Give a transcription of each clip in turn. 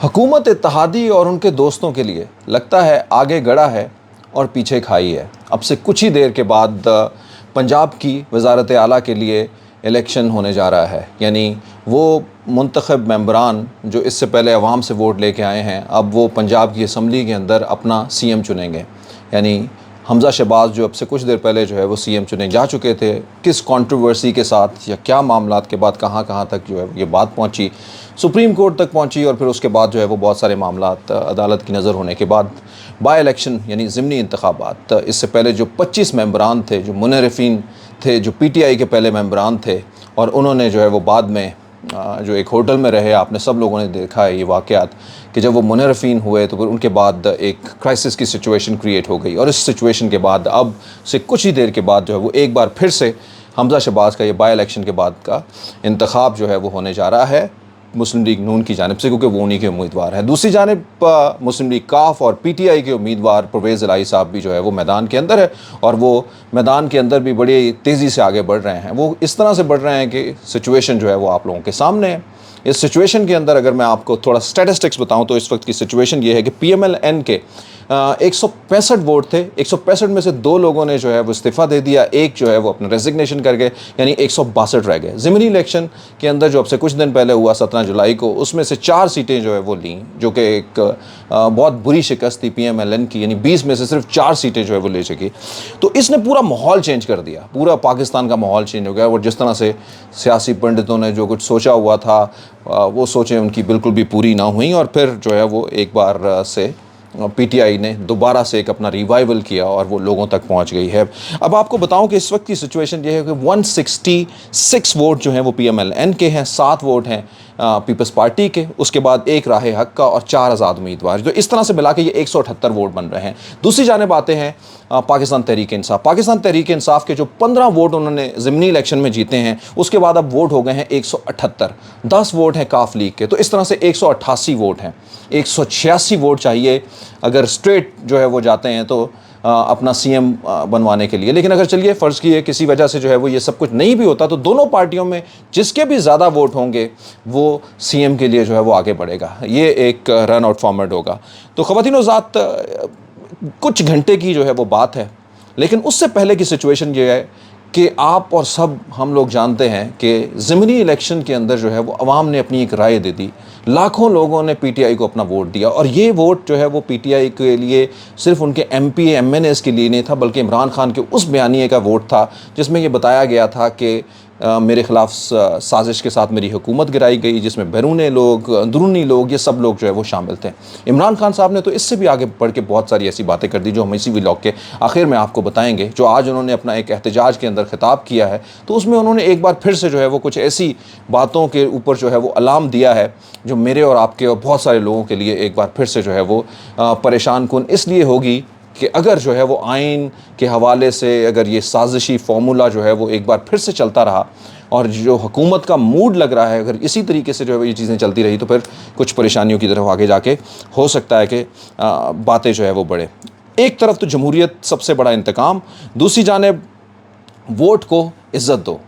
हुकूमत इत्तेहादी और उनके दोस्तों के लिए लगता है आगे गड़ा है और पीछे खाई है। अब से कुछ ही देर के बाद पंजाब की वज़ारत आला के लिए इलेक्शन होने जा रहा है। यानी वो मुंतखब मेंबरान जो इससे पहले अवाम से वोट लेके आए हैं, अब वो पंजाब की असम्बली के अंदर अपना सीएम चुनेंगे। यानी हमज़ा शहबाज जो अब से कुछ देर पहले जो है वो सीएम चुने जा चुके थे, किस कंट्रोवर्सी के साथ या क्या मामलात के बाद कहाँ कहाँ तक जो है ये बात पहुँची, सुप्रीम कोर्ट तक पहुँची और फिर उसके बाद जो है वो बहुत सारे मामलात अदालत की नज़र होने के बाद बाई इलेक्शन यानी ज़िमनी इंतखाबात। इससे पहले जो 25 मेंबरान थे, जो मुनरफिन थे, जो पीटीआई के पहले मेंबरान थे, और उन्होंने जो है वो बाद में जो एक होटल में रहे, आपने सब लोगों ने देखा है ये वाक़यात कि जब वो मुनरफिन हुए तो फिर उनके बाद एक क्राइसिस की सिचुएशन क्रिएट हो गई। और इस सिचुएशन के बाद अब से कुछ ही देर के बाद जो है वो एक बार फिर से हमज़ा शहबाज का ये बाई इलेक्शन के बाद का इंतखाब जो है वो होने जा रहा है मुस्लिम लीग नून की जानिब से, क्योंकि वो उन्हीं के उम्मीदवार हैं। दूसरी जानिब मुस्लिम लीग काफ और पीटीआई के उम्मीदवार परवेज़ इलाही साहब भी जो है वो मैदान के अंदर है, और वो मैदान के अंदर भी बड़ी तेज़ी से आगे बढ़ रहे हैं। वो इस तरह से बढ़ रहे हैं कि सिचुएशन जो है वो आप लोगों के सामने है। इस सिचुएशन के अंदर अगर मैं आपको थोड़ा स्टैटिस्टिक्स बताऊं तो इस वक्त की सिचुएशन ये है कि पीएमएल-एन के 165 वोट थे। 165 में से 2 लोगों ने जो है वो इस्तीफ़ा दे दिया, एक जो है वो अपना रेजिग्नेशन कर गए, यानी 162 रह गए। ज़िमनी इलेक्शन के अंदर जो अब से कुछ दिन पहले हुआ 17 जुलाई को, उसमें से 4 सीटें जो है वो लीं, जो कि एक बहुत बुरी शिकस्त थी पीएमएल-एन की। यानी 20 में से सिर्फ 4 सीटें जो है वो ले सकी। तो इसने पूरा माहौल चेंज कर दिया, पूरा पाकिस्तान का माहौल चेंज हो गया। और जिस तरह से सियासी पंडितों ने जो कुछ सोचा हुआ था वो सोचें उनकी बिल्कुल भी पूरी ना हुई, और फिर जो है वो एक बार से पीटीआई ने दोबारा से एक अपना रिवाइवल किया और वो लोगों तक पहुंच गई है। अब आपको बताऊं कि इस वक्त की सिचुएशन ये है कि 166 वोट जो हैं वो पीएमएल-एन के हैं, 7 वोट हैं पीपल्स पार्टी के, उसके बाद 1 राह हक का और 4 आज़ाद उम्मीदवार। जो इस तरह से मिला के ये 178 वोट बन रहे हैं। दूसरी जानिब आते हैं पाकिस्तान तहरीक इंसाफ। पाकिस्तान तहरीक इंसाफ के जो 15 वोट उन्होंने ज़िमनी इलेक्शन में जीते हैं, उसके बाद अब वोट हो गए हैं 178। 10 वोट हैं काफ लीग के, तो इस तरह से 188 वोट हैं। 186 वोट चाहिए अगर स्ट्रेट जो है वो जाते हैं तो अपना सीएम बनवाने के लिए। लेकिन अगर चलिए फ़र्ज़ किए किसी वजह से जो है वो ये सब कुछ नहीं भी होता, तो दोनों पार्टियों में जिसके भी ज़्यादा वोट होंगे वो सीएम के लिए जो है वो आगे बढ़ेगा। ये एक रन आउट फॉर्मेट होगा। तो ख़वातीन और ज़ात, कुछ घंटे की जो है वो बात है, लेकिन उससे पहले की सिचुएशन ये है कि आप और सब हम लोग जानते हैं कि ज़िमनी इलेक्शन के अंदर जो है वो अवाम ने अपनी एक राय दे दी। लाखों लोगों ने पीटीआई को अपना वोट दिया, और ये वोट जो है वो पीटीआई के लिए सिर्फ उनके एमपी एमएनएस के लिए नहीं था, बल्कि इमरान खान के उस बयानिए का वोट था जिसमें ये बताया गया था कि मेरे ख़िलाफ़ साजिश के साथ मेरी हुकूमत गिराई गई, जिसमें बैरूनी लोग, अंदरूनी लोग, ये सब लोग जो है वो शामिल थे। इमरान खान साहब ने तो इससे भी आगे बढ़ के बहुत सारी ऐसी बातें कर दी जो हम इसी व्लॉग के आखिर में आपको बताएंगे। जो आज उन्होंने अपना एक एहतजाज के अंदर खिताब किया है, तो उसमें उन्होंने एक बार फिर से जो है वो कुछ ऐसी बातों के ऊपर जो है वो अलार्म दिया है जो मेरे और आपके और बहुत सारे लोगों के लिए एक बार फिर से जो है वो परेशान कुन इसलिए होगी कि अगर जो है वो आइन के हवाले से अगर ये साजिशी फार्मूला जो है वो एक बार फिर से चलता रहा और जो हुकूमत का मूड लग रहा है अगर इसी तरीके से जो है वो ये चीज़ें चलती रही, तो फिर कुछ परेशानियों की तरफ आगे जाके हो सकता है कि बातें जो है वो बढ़े। एक तरफ तो जमहूरियत सबसे बड़ा इंतकाम, दूसरी जानिब वोट को इज़्ज़त दो।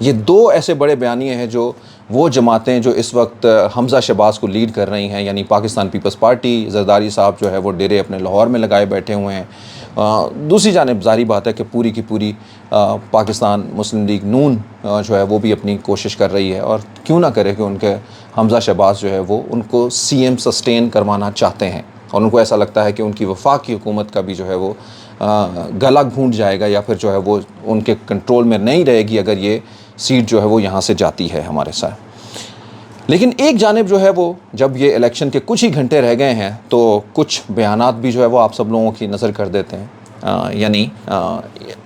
ये 2 ऐसे बड़े बयानिए हैं जो वो जमातें जो इस वक्त हमज़ा शहबाज को लीड कर रही हैं, यानी पाकिस्तान पीपल्स पार्टी, जरदारी साहब जो है वो डेरे अपने लाहौर में लगाए बैठे हुए हैं। दूसरी जानिब ज़ाहिर बात है कि पूरी की पूरी पाकिस्तान मुस्लिम लीग नून जो है वो भी अपनी कोशिश कर रही है, और क्यों ना करे कि उनके हमज़ा शहबाज जो है वो उनको सीएम सस्टेन करवाना चाहते हैं, और उनको ऐसा लगता है कि उनकी वफाकी हुकूमत का भी जो है वो गला घूंट जाएगा, या फिर जो है वो उनके कंट्रोल में नहीं रहेगी अगर ये सीट जो है वो यहाँ से जाती है हमारे साथ। लेकिन एक जानिब जो है वो जब ये इलेक्शन के कुछ ही घंटे रह गए हैं तो कुछ बयानात भी जो है वो आप सब लोगों की नज़र कर देते हैं। यानी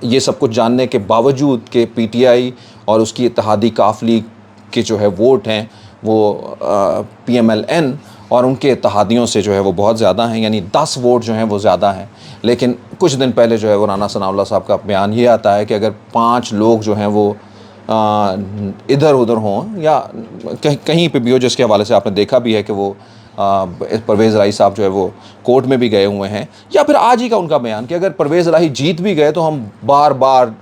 ये सब कुछ जानने के बावजूद कि पीटीआई और उसकी इत्तेहादी काफ लीग के जो है वोट हैं वो पीएमएल-एन और उनके इत्तेहादियों से जो है वो बहुत ज़्यादा हैं, यानी 10 वोट जो हैं वो ज़्यादा हैं। लेकिन कुछ दिन पहले जो है वो राना सनाउल्लाह साहब का बयान ये आता है कि अगर 5 लोग जो हैं वो इधर उधर हों या कहीं पे भी हो, जिसके हवाले से आपने देखा भी है कि वो परवेज़ इलाही साहब जो है वो कोर्ट में भी गए हुए हैं, या फिर आज ही का उनका बयान कि अगर परवेज़ इलाही जीत भी गए तो हम बार बार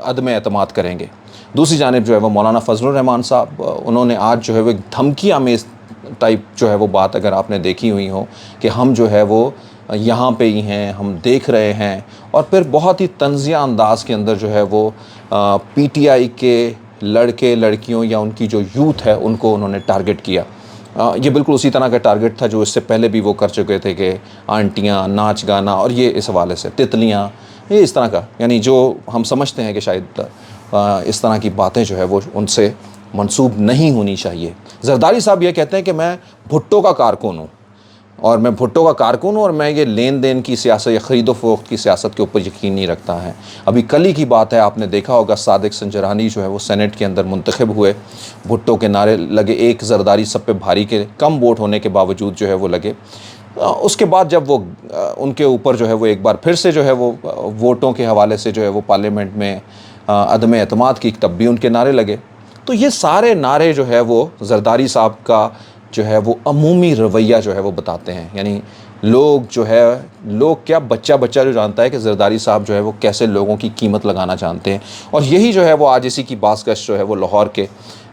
अदम एतमाद करेंगे। दूसरी जानिब जो है वो मौलाना फजलुर रहमान साहब, उन्होंने आज जो है वो एक धमकी आमेज़ टाइप जो है वो बात अगर आपने देखी हुई हो कि हम जो है वो यहाँ पे ही हैं, हम देख रहे हैं, और फिर बहुत ही तंज़िया अंदाज के अंदर जो है वो पीटीआई के लड़के लड़कियों या उनकी जो यूथ है उनको उन्होंने टारगेट किया। ये बिल्कुल उसी तरह का टारगेट था जो इससे पहले भी वो कर चुके थे कि आंटियाँ, नाच गाना, और ये इस हवाले से तितलियाँ, ये इस तरह का, यानी जो हम समझते हैं कि शायद इस तरह की बातें जो है वो उनसे मंसूब नहीं होनी चाहिए। जरदारी साहब ये कहते हैं कि मैं भुट्टो का कारकुन हूँ, और मैं भुट्टो का कारकुन हूँ, और मैं ये लेन देन की सियासत या ख़रीदो फ़रोख्त की सियासत के ऊपर यकीन नहीं रखता है। अभी कल ही की बात है, आपने देखा होगा सादिक संजरानी जो है वो सेनेट के अंदर मुंतखब हुए, भुट्टो के नारे लगे, एक जरदारी सब पे भारी के कम वोट होने के बावजूद जो है वो लगे। उसके बाद जब वो उनके ऊपर जो है वो एक बार फिर से जो है वो वोटों के हवाले से जो है वो पार्लियामेंट में अदम एतमाद की, तब भी उनके नारे लगे। तो ये सारे नारे जो है वो जरदारी साहब का जो है वो अमूमी रवैया जो है वो बताते हैं। यानी लोग जो है, लोग क्या, बच्चा बच्चा जो जानता है कि जरदारी साहब जो है वो कैसे लोगों की कीमत लगाना जानते हैं। और यही जो है वो आज इसी की बाज़गश्त जो है वो लाहौर के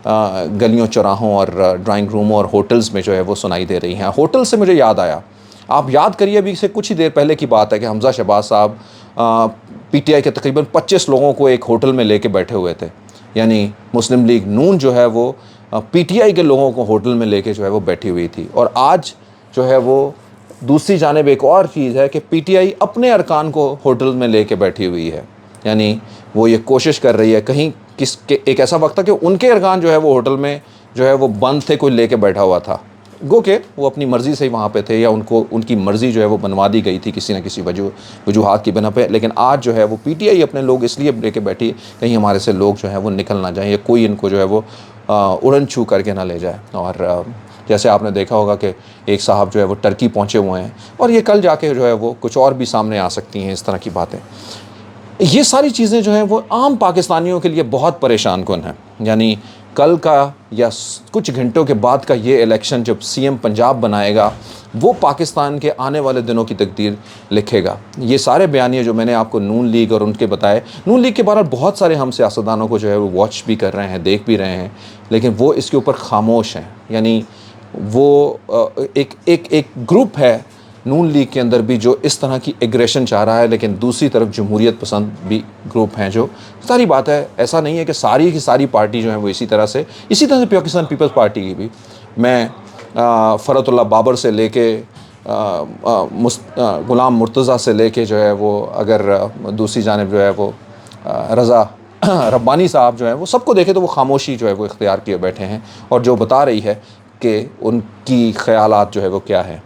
गलियों, चौराहों और ड्राइंग रूमों और होटल्स में जो है वो सुनाई दे रही हैं। होटल से मुझे याद आया, आप याद करिए, अभी से कुछ ही देर पहले की बात है कि हमज़ा शहबाज साहब पीटीआई के तकरीबन 25 लोगों को एक होटल में लेके बैठे हुए थे। यानी मुस्लिम लीग नून जो है वो पीटीआई के लोगों को होटल में लेके जो है वो बैठी हुई थी। और आज जो है वो दूसरी जानिब एक और चीज़ है कि पीटीआई अपने अरकान को होटल में लेके बैठी हुई है। यानी वो ये कोशिश कर रही है, कहीं एक ऐसा वक्त था कि उनके अरकान जो है वो होटल में जो है वो बंद थे, कोई लेके बैठा हुआ था, गो के वो अपनी मर्ज़ी से ही वहाँ पे थे, या उनकी मर्ज़ी जो है वो बनवा दी गई थी किसी न किसी वजूहात की बिना पे। लेकिन आज जो है वो पीटीआई अपने लोग इसलिए लेके बैठी, कहीं हमारे से लोग जो है वो निकल ना जाएं, या कोई इनको जो है वो उड़न छू करके ना ले जाए। और जैसे आपने देखा होगा कि एक साहब जो है वो टर्की पहुँचे हुए हैं, और ये कल जाके जो है वो कुछ और भी सामने आ सकती हैं इस तरह की बातें। ये सारी चीज़ें जो हैं वो आम पाकिस्तानियों के लिए बहुत परेशान कुन हैं। यानी कल का या कुछ घंटों के बाद का ये इलेक्शन जब सीएम पंजाब बनाएगा, वो पाकिस्तान के आने वाले दिनों की तकदीर लिखेगा। ये सारे बयानिए जो मैंने आपको नून लीग और उनके बताए, नून लीग के बारे में बहुत सारे हम सियासतदानों को जो है वो वॉच भी कर रहे हैं, देख भी रहे हैं, लेकिन वो इसके ऊपर खामोश हैं। यानी वो एक ग्रुप है नून लीग के अंदर भी जो इस तरह की एग्रेशन चाह रहा है, लेकिन दूसरी तरफ जमहूरियत पसंद भी ग्रुप हैं जो, सारी बात है, ऐसा नहीं है कि सारी की सारी पार्टी जो है वो इसी तरह से पाकिस्तान पीपल्स पार्टी की भी, मैं फ़रतुल्लाह बाबर से लेके ग़ुलाम मुर्तज़ा से लेके जो है वो, अगर दूसरी जानिब जो है वो रज़ा रब्बानी साहब जो है वो, सबको देखे तो वो खामोशी जो है वो इख्तियार किए बैठे हैं, और जो बता रही है कि उनकी ख़यालात जो है वो क्या है।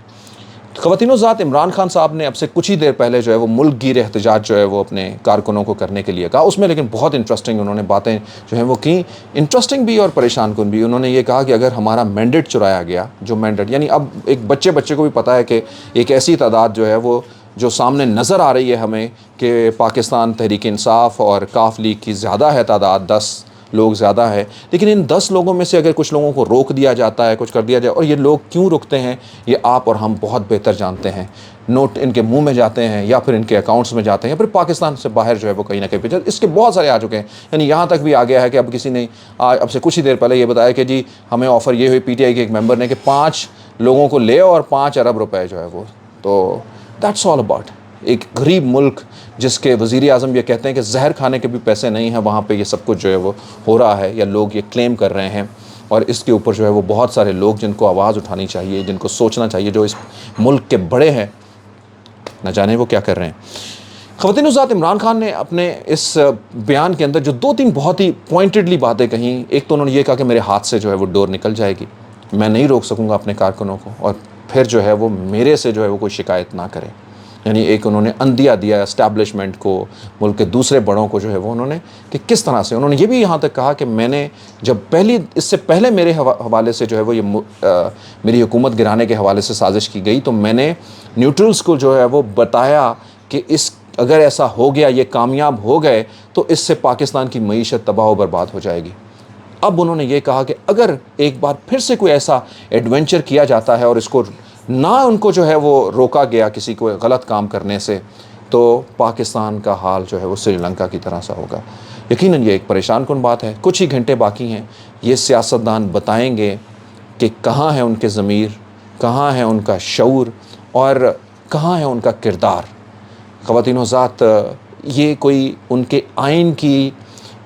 ख़वातीनो ज़ात इमरान खान साहब ने अब से कुछ ही देर पहले जो है वो मुल्क गिर एहतजाज जो है वो अपने कारकुनों को करने के लिए कहा। उसमें लेकिन बहुत इंटरेस्टिंग उन्होंने बातें जो हैं वो की, इंटरेस्टिंग भी और परेशान कुन भी। उन्होंने ये कहा कि अगर हमारा मैंडेट चुराया गया, जो मैंडेट, यानी अब एक बच्चे को भी पता है कि एक ऐसी तादाद जो है वो जो सामने नज़र आ रही है हमें कि पाकिस्तान तहरीक इंसाफ और काफ लीग की ज़्यादा है तादाद, 10 लोग ज़्यादा है, लेकिन इन 10 लोगों में से अगर कुछ लोगों को रोक दिया जाता है, कुछ कर दिया जाए, और ये लोग क्यों रुकते हैं ये आप और हम बहुत बेहतर जानते हैं। नोट इनके मुंह में जाते हैं, या फिर इनके अकाउंट्स में जाते हैं, या फिर पाकिस्तान से बाहर जो है वो कहीं ना कहीं पे, इसके बहुत सारे आ चुके हैं। यानी यहाँ तक भी आ गया है कि अब किसी ने अब से कुछ ही देर पहले ये बताया कि जी हमें ऑफ़र ये हुई पीटीआई के एक मेंबर ने कि 5 लोगों को ले और 5 अरब रुपए जो है वो, तो दैट्स ऑल अबाउट एक गरीब मुल्क जिसके वज़ीर आज़म ये कहते हैं कि जहर खाने के भी पैसे नहीं हैं, वहाँ पे ये सब कुछ जो है वो हो रहा है, या लोग ये क्लेम कर रहे हैं। और इसके ऊपर जो है वो बहुत सारे लोग जिनको आवाज़ उठानी चाहिए, जिनको सोचना चाहिए, जो इस मुल्क के बड़े हैं, न जाने वो क्या कर रहे हैं। ख़वातीन ज़ात इमरान खान ने अपने इस बयान के अंदर जो 2-3 बहुत ही पॉइंटेडली बातें कहीं, एक तो उन्होंने ये कहा कि मेरे हाथ से जो है वो डोर निकल जाएगी, मैं नहीं रोक सकूँगा अपने कारकुनों को, और फिर जो है वो मेरे से जो है वो कोई शिकायत ना करें। यानी एक उन्होंने अंदिया दिया इस्टेब्लिशमेंट को, मुल्क के दूसरे बड़ों को जो है वो उन्होंने, कि किस तरह से उन्होंने ये भी यहाँ तक कहा कि मैंने जब इससे पहले मेरे हवाले से जो है वो ये मेरी हुकूमत गिराने के हवाले से साजिश की गई, तो मैंने न्यूट्रल्स को जो है वो बताया कि अगर ऐसा हो गया, ये कामयाब हो गए, तो इससे पाकिस्तान की मईशत तबाह व बर्बाद हो जाएगी। अब उन्होंने ये कहा कि अगर एक बार फिर से कोई ऐसा एडवेंचर किया जाता है और इसको ना उनको जो है वो रोका गया किसी को गलत काम करने से, तो पाकिस्तान का हाल जो है वो श्रीलंका की तरह सा होगा। यकीनन ये एक परेशान कुन बात है। कुछ ही घंटे बाकी हैं, ये सियासतदान बताएंगे कि कहाँ है उनके ज़मीर, कहाँ है उनका शऊर और कहाँ है उनका किरदार। ख़वातीन हज़रात, ये कोई उनके आइन की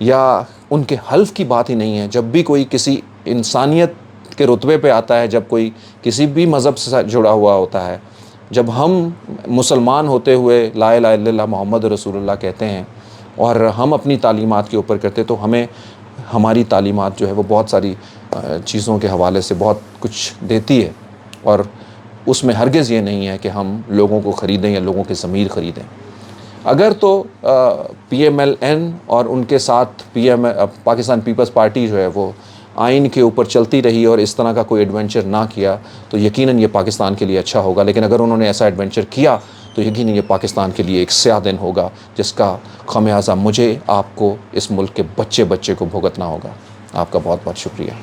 या उनके हल्फ की बात ही नहीं है। जब भी कोई किसी इंसानियत के रुतबे पे आता है, जब कोई किसी भी मज़हब से जुड़ा हुआ होता है, जब हम मुसलमान होते हुए ला इलाहा इल्लल्लाह मोहम्मद रसूलुल्लाह कहते हैं और हम अपनी तालीमात के ऊपर करते, तो हमें हमारी तालीमात जो है वो बहुत सारी चीज़ों के हवाले से बहुत कुछ देती है और उसमें हरगिज़ ये नहीं है कि हम लोगों को ख़रीदें या लोगों के ज़मीर ख़रीदें। अगर तो PMLN और उनके साथ पाकिस्तान पीपल्स पार्टी जो है वो आइन के ऊपर चलती रही और इस तरह का कोई एडवेंचर ना किया, तो यकीनन ये पाकिस्तान के लिए अच्छा होगा। लेकिन अगर उन्होंने ऐसा एडवेंचर किया तो यकीनन ये पाकिस्तान के लिए एक स्याह दिन होगा, जिसका खमियाजा मुझे, आपको, इस मुल्क के बच्चे बच्चे को भुगतना होगा। आपका बहुत बहुत शुक्रिया।